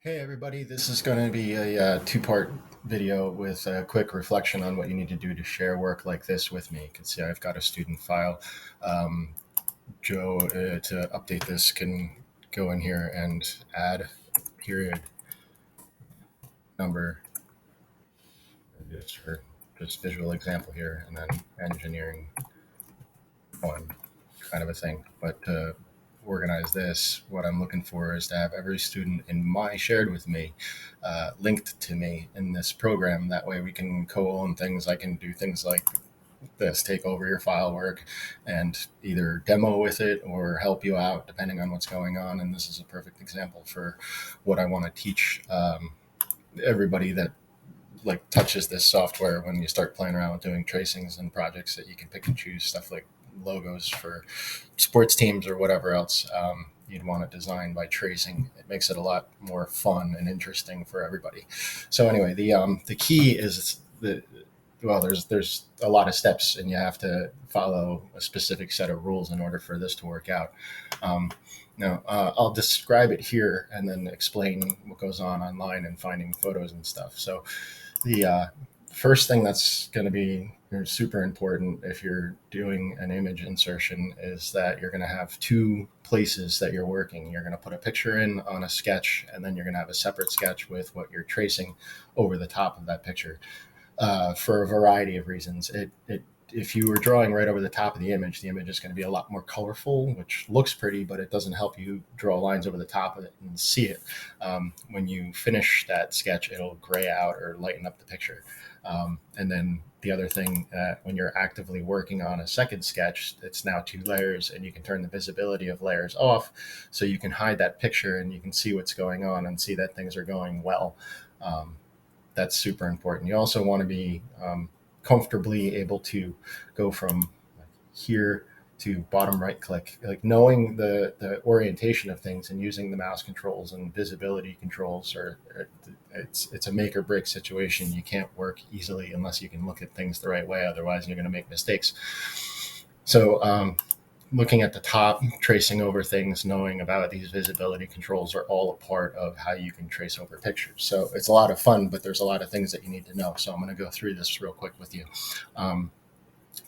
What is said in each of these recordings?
Hey everybody, this is going to be a two-part video with a quick reflection on what you need to do to share work like this with me. You can see I've got a student file. Joe, to update this, can go in here and add period number, just for just visual example here, and then engineering one kind of a thing. But to organize this, what I'm looking for is to have every student in my shared with me linked to me in this program. That way we can co-own things. I can do things like this, take over your file work and either demo with it or help you out depending on what's going on. And this is a perfect example for what I want to teach everybody that like touches this software. When you start playing around with doing tracings and projects, that you can pick and choose stuff like logos for sports teams or whatever else you'd want it designed by tracing. It makes it a lot more fun and interesting for everybody. So anyway, the key is the well, there's a lot of steps, and you have to follow a specific set of rules in order for this to work out. Now, I'll describe it here and then explain what goes on online and finding photos and stuff. So the first thing that's going to be super important if you're doing an image insertion is that you're going to have two places that you're working. You're going to put a picture in on a sketch, and then you're going to have a separate sketch with what you're tracing over the top of that picture, for a variety of reasons. If you were drawing right over the top of the image is going to be a lot more colorful, which looks pretty, but it doesn't help you draw lines over the top of it and see it. When you finish that sketch, it'll gray out or lighten up the picture. And then the other thing, when you're actively working on a second sketch, it's now two layers, and you can turn the visibility of layers off so you can hide that picture and you can see what's going on and see that things are going well. That's super important. You also want to be comfortably able to go from here to bottom right click, like knowing the orientation of things and using the mouse controls and visibility controls. Or it's a make or break situation. You can't work easily unless you can look at things the right way. Otherwise, you're going to make mistakes. So looking at the top, tracing over things, knowing about these visibility controls are all a part of how you can trace over pictures. So it's a lot of fun, but there's a lot of things that you need to know. So I'm going to go through this real quick with you.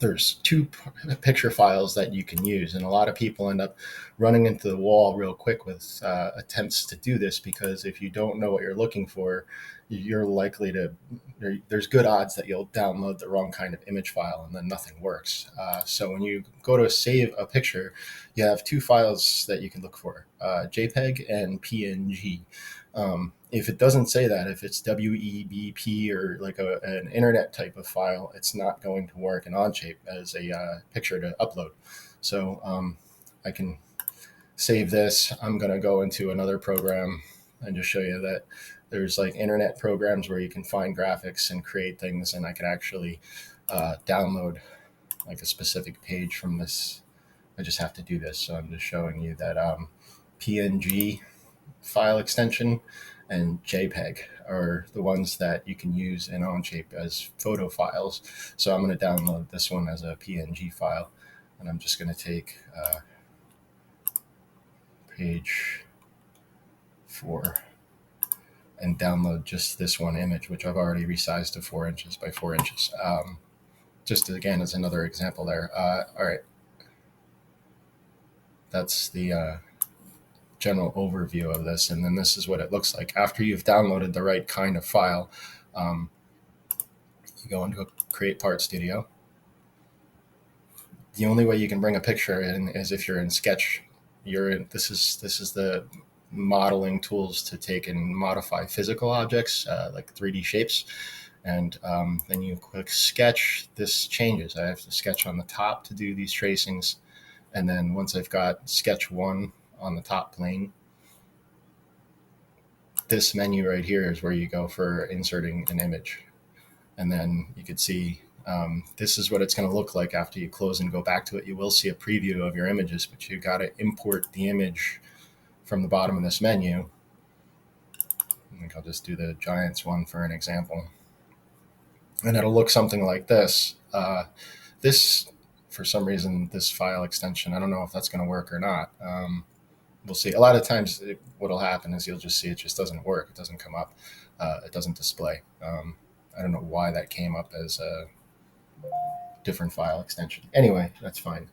There's two picture files that you can use, and a lot of people end up running into the wall real quick with attempts to do this, because if you don't know what you're looking for, you're likely to there's good odds that you'll download the wrong kind of image file and then nothing works. So when you go to save a picture, you have two files that you can look for, JPG and PNG. If it doesn't say that, if it's WEBP or like an internet type of file, it's not going to work in Onshape as a picture to upload. So I can save this. I'm going to go into another program and just show you that there's like internet programs where you can find graphics and create things, and I can actually download like a specific page from this. I just have to do this. So I'm just showing you that PNG file extension and JPEG are the ones that you can use in Onshape as photo files. So I'm going to download this one as a PNG file, and I'm just going to take page 4 and download just this one image, which I've already resized to 4 inches by 4 inches. Just again, as another example there. All right. That's the general overview of this, and then this is what it looks like after you've downloaded the right kind of file. You go into Create Part Studio. The only way you can bring a picture in is if you're in Sketch. This is the modeling tools to take and modify physical objects, like 3D shapes. And then you click Sketch. This changes. I have to sketch on the top to do these tracings, and then once I've got Sketch 1 on the top plane, this menu right here is where you go for inserting an image. And then you can see this is what it's going to look like after you close and go back to it. You will see a preview of your images, but you've got to import the image from the bottom of this menu. I think I'll just do the Giants one for an example. And it'll look something like this. For some reason, this file extension, I don't know if that's going to work or not. we'll see. A lot of times, what'll happen is you'll just see it just doesn't work. It doesn't come up. It doesn't display. I don't know why that came up as a different file extension. Anyway, that's fine.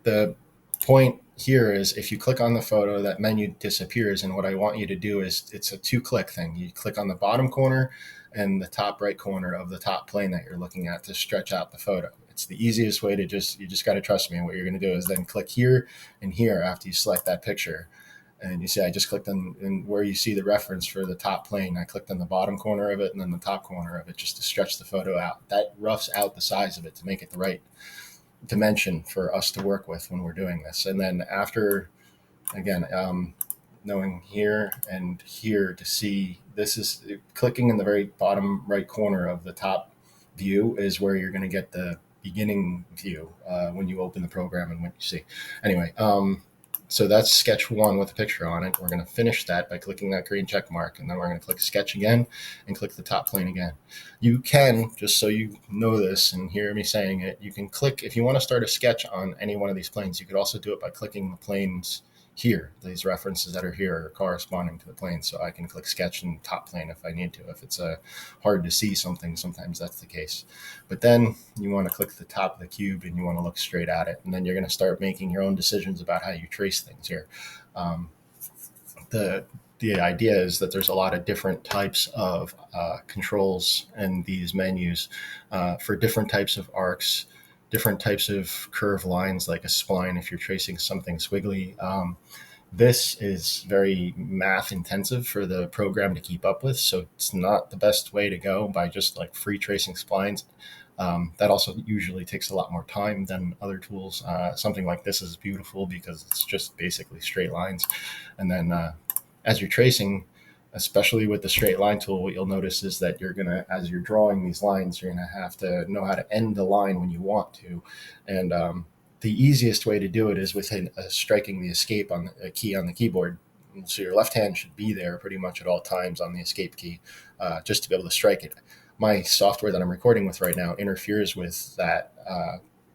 The point here is if you click on the photo, that menu disappears. And what I want you to do is it's a 2-click thing. You click on the bottom corner and the top right corner of the top plane that you're looking at to stretch out the photo. It's the easiest way to you just got to trust me. And what you're going to do is then click here and here after you select that picture. And you see, I just clicked on where you see the reference for the top plane. I clicked on the bottom corner of it and then the top corner of it just to stretch the photo out. That roughs out the size of it to make it the right dimension for us to work with when we're doing this. And then after, again, knowing here and here to see, this is clicking in the very bottom right corner of the top view is where you're going to get the beginning view when you open the program and what you see. Anyway, so that's sketch 1 with a picture on it. We're going to finish that by clicking that green check mark, and then we're going to click sketch again and click the top plane again. You can, just so you know this and hear me saying it, you can click, if you want to start a sketch on any one of these planes, you could also do it by clicking the planes here. These references that are here are corresponding to the plane, so I can click sketch and top plane if I need to. If it's hard to see something, sometimes that's the case. But then you want to click the top of the cube and you want to look straight at it, and then you're going to start making your own decisions about how you trace things here. The idea is that there's a lot of different types of controls in these menus for different types of arcs, different types of curved lines like a spline if you're tracing something squiggly. This is very math intensive for the program to keep up with, so it's not the best way to go by just like free tracing splines. That also usually takes a lot more time than other tools. Something like this is beautiful because it's just basically straight lines. And then as you're tracing, especially with the straight line tool, what you'll notice is that you're going to, as you're drawing these lines, you're going to have to know how to end the line when you want to. And the easiest way to do it is with striking the escape on the key on the keyboard. So your left hand should be there pretty much at all times on the escape key just to be able to strike it. My software that I'm recording with right now interferes with that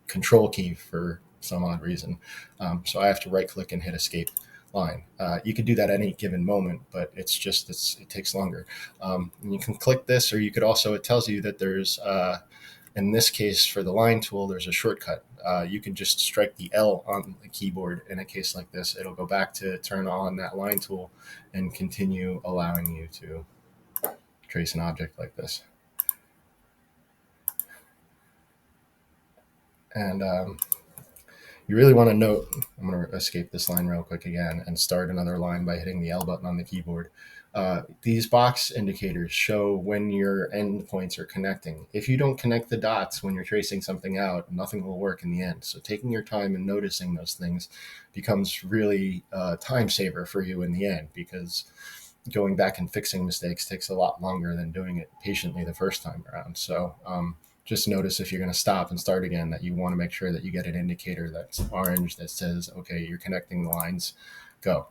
control key for some odd reason. So I have to right click and hit escape line. You could do that at any given moment, but it takes longer. And you can click this, or you could also, it tells you that there's, in this case for the line tool, there's a shortcut. You can just strike the L on the keyboard. In a case like this, it'll go back to turn on that line tool and continue allowing you to trace an object like this. And you really want to note, I'm going to escape this line real quick again and start another line by hitting the L button on the keyboard. These box indicators show when your endpoints are connecting. If you don't connect the dots when you're tracing something out, nothing will work in the end. So taking your time and noticing those things becomes really a time saver for you in the end, because going back and fixing mistakes takes a lot longer than doing it patiently the first time around. So just notice if you're going to stop and start again that you want to make sure that you get an indicator that's orange that says, okay, you're connecting the lines, go.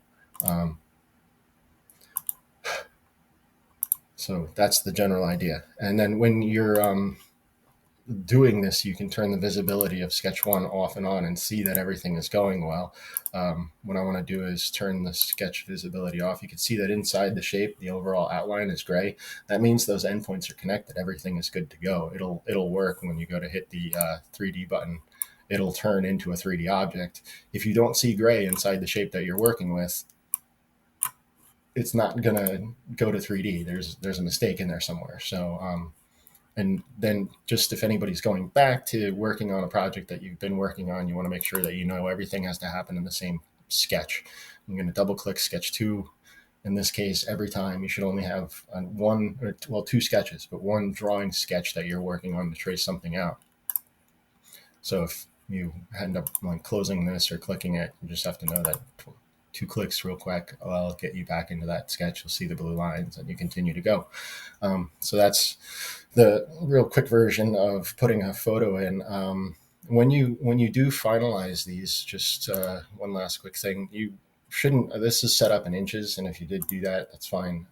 So that's the general idea. And then when you're doing this, you can turn the visibility of sketch 1 off and on and see that everything is going well. What I want to do is turn the sketch visibility off. You can see that inside the shape, the overall outline is gray. That means those endpoints are connected. Everything is good to go. It'll work when you go to hit the 3D button. It'll turn into a 3D object. If you don't see gray inside the shape that you're working with, it's not gonna go to 3D. There's a mistake in there somewhere. So and then just if anybody's going back to working on a project that you've been working on, you want to make sure that you know everything has to happen in the same sketch. I'm going to double click sketch 2. In this case, every time you should only have two sketches, but one drawing sketch that you're working on to trace something out. So if you end up like closing this or clicking it, you just have to know that 2 clicks real quick, I'll get you back into that sketch. You'll see the blue lines and you continue to go. So that's the real quick version of putting a photo in. When you do finalize these, just one last quick thing, you shouldn't, this is set up in inches, and if you did do that, that's fine.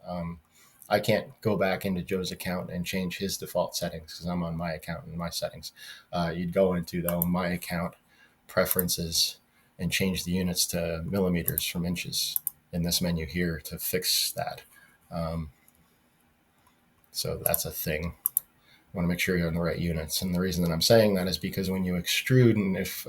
I can't go back into Joe's account and change his default settings because I'm on my account and my settings. You'd go into my account, preferences, and change the units to millimeters from inches in this menu here to fix that. So that's a thing. You want to make sure you're in the right units. And the reason that I'm saying that is because when you extrude, and if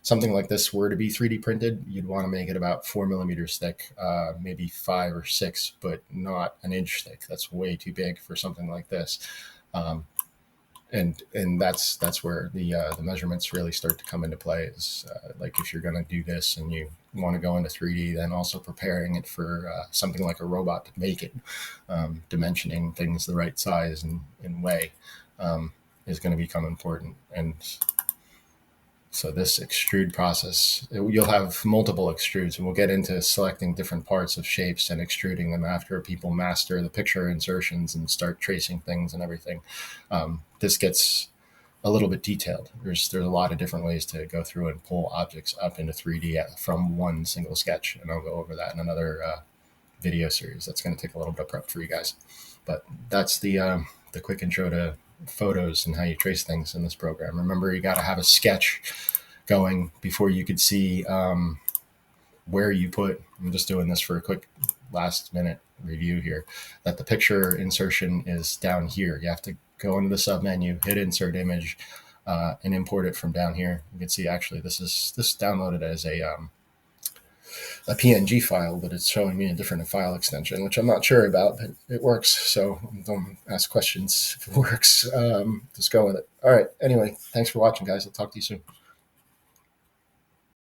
something like this were to be 3D printed, you'd want to make it about 4 millimeters thick, maybe 5 or 6, but not an inch thick. That's way too big for something like this. And that's where the measurements really start to come into play. Is like if you're going to do this and you want to go into 3D, then also preparing it for something like a robot to make it, dimensioning things the right size and way is going to become important. And so this extrude process, you'll have multiple extrudes, and we'll get into selecting different parts of shapes and extruding them after people master the picture insertions and start tracing things and everything. This gets a little bit detailed. There's a lot of different ways to go through and pull objects up into 3D from one single sketch, and I'll go over that in another video series. That's going to take a little bit of prep for you guys, but that's the quick intro to photos and how you trace things in this program. Remember, you got to have a sketch going before you could see where you put. I'm just doing this for a quick last minute review here, that the picture insertion is down here. You have to go into the sub menu, hit insert image, and import it from down here. You can see actually this downloaded as a PNG file, but it's showing me a different file extension, which I'm not sure about, but it works. So don't ask questions if it works. Just go with it. All right. Anyway, thanks for watching, guys. I'll talk to you soon.